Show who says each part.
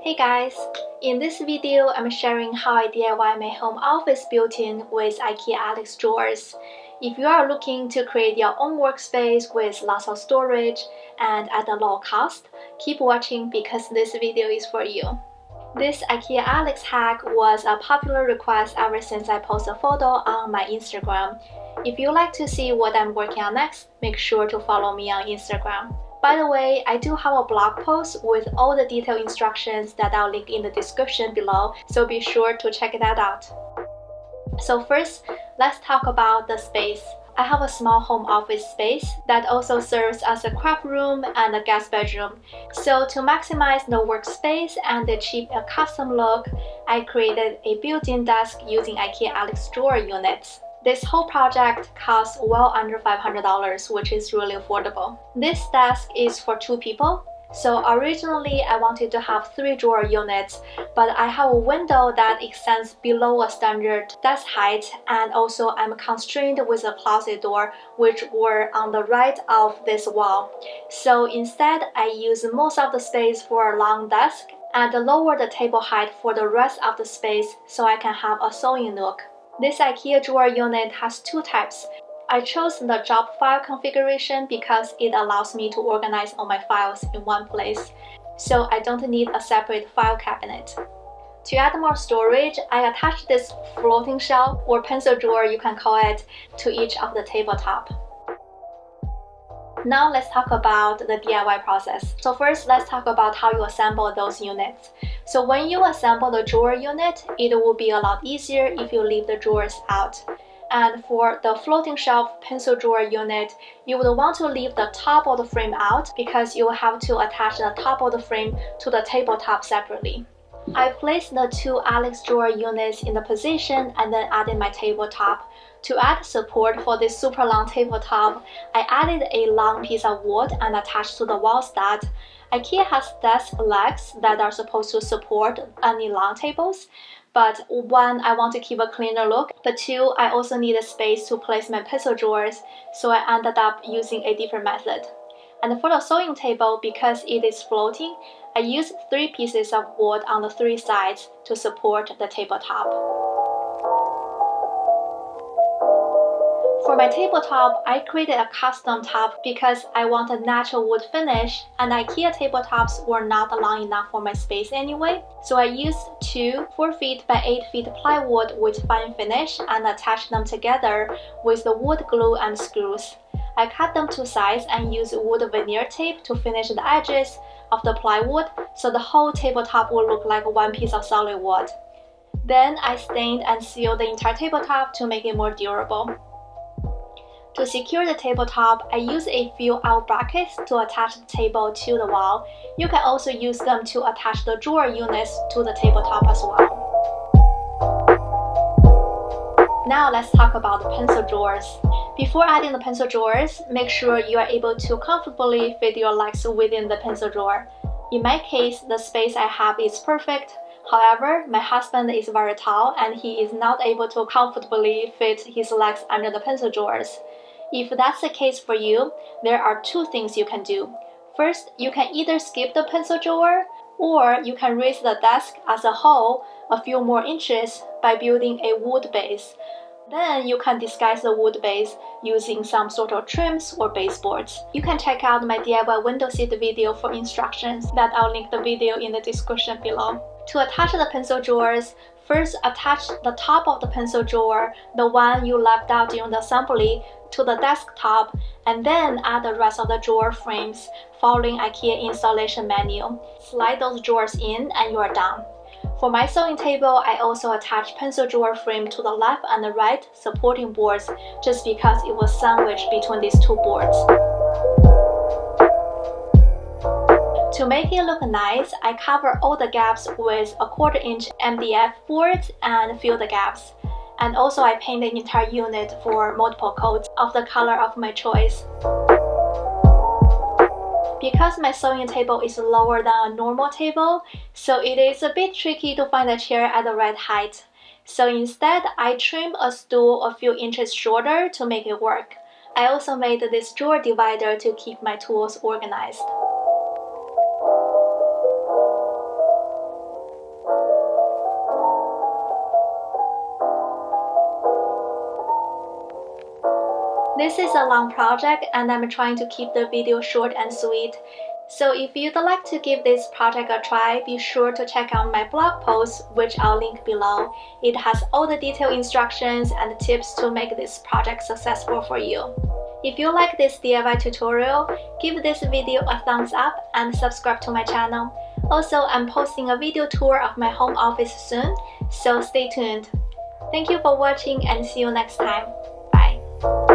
Speaker 1: Hey guys! In this video, I'm sharing how I DIY my home office built-in with Ikea Alex drawers. If you are looking to create your own workspace with lots of storage and at a low cost, keep watching because this video is for you. This Ikea Alex hack was a popular request ever since I posted a photo on my Instagram. If you like to see what I'm working on next, make sure to follow me on Instagram. By the way, I do have a blog post with all the detailed instructions that I'll link in the description below, so be sure to check that out. So first, let's talk about the space. I have a small home office space that also serves as a craft room and a guest bedroom. So to maximize the workspace and achieve a custom look, I created a built-in desk using Ikea Alex drawer units. This whole project costs well under $500, which is really affordable. This desk is for 2 people. So originally I wanted to have 3 drawer units, but I have a window that extends below a standard desk height, and also I'm constrained with a closet door which were on the right of this wall. So instead I use most of the space for a long desk and lower the table height for the rest of the space so I can have a sewing nook. This Ikea drawer unit has 2 types. I chose the job file configuration because it allows me to organize all my files in one place, so I don't need a separate file cabinet. To add more storage, I attached this floating shelf or pencil drawer, you can call it, to each of the tabletop. Now let's talk about the DIY process. So first, let's talk about how you assemble those units. So when you assemble the drawer unit, it will be a lot easier if you leave the drawers out. And for the floating shelf pencil drawer unit, you would want to leave the top of the frame out because you will have to attach the top of the frame to the tabletop separately. I placed the 2 Alex drawer units in the position and then added my tabletop. To add support for this super long tabletop, I added a long piece of wood and attached to the wall stud. Ikea has desk legs that are supposed to support any long tables, but 1, I want to keep a cleaner look, but 2, I also needed space to place my pencil drawers, so I ended up using a different method. And for the sewing table, because it is floating, I used 3 pieces of wood on the 3 sides to support the tabletop. For my tabletop, I created a custom top because I want a natural wood finish, and Ikea tabletops were not long enough for my space anyway. So I used 2 4 feet by 8 feet plywood with fine finish and attached them together with the wood glue and screws. I cut them to size and used wood veneer tape to finish the edges of the plywood so the whole tabletop will look like one piece of solid wood. Then I stained and sealed the entire tabletop to make it more durable. To secure the tabletop, I use a few out brackets to attach the table to the wall. You can also use them to attach the drawer units to the tabletop as well. Now let's talk about the pencil drawers. Before adding the pencil drawers, make sure you are able to comfortably fit your legs within the pencil drawer. In my case, the space I have is perfect. However, my husband is very tall and he is not able to comfortably fit his legs under the pencil drawers. If that's the case for you, there are 2 things you can do. First, you can either skip the pencil drawer, or you can raise the desk as a whole a few more inches by building a wood base. Then you can disguise the wood base using some sort of trims or baseboards. You can check out my DIY window seat video for instructions that I'll link the video in the description below. To attach the pencil drawers, first attach the top of the pencil drawer, the one you left out during the assembly, to the desktop, and then add the rest of the drawer frames following Ikea installation manual. Slide those drawers in and you are done. For my sewing table, I also attached pencil drawer frame to the left and the right supporting boards just because it was sandwiched between these 2 boards. To make it look nice, I cover all the gaps with a 1/4 inch MDF boards and fill the gaps. And also I paint the entire unit for multiple coats of the color of my choice. Because my sewing table is lower than a normal table, so it is a bit tricky to find a chair at the right height. So instead, I trimmed a stool a few inches shorter to make it work. I also made this drawer divider to keep my tools organized. This is a long project and I'm trying to keep the video short and sweet. So if you'd like to give this project a try, be sure to check out my blog post, which I'll link below. It has all the detailed instructions and tips to make this project successful for you. If you like this DIY tutorial, give this video a thumbs up and subscribe to my channel. Also, I'm posting a video tour of my home office soon, so stay tuned. Thank you for watching and see you next time. Bye.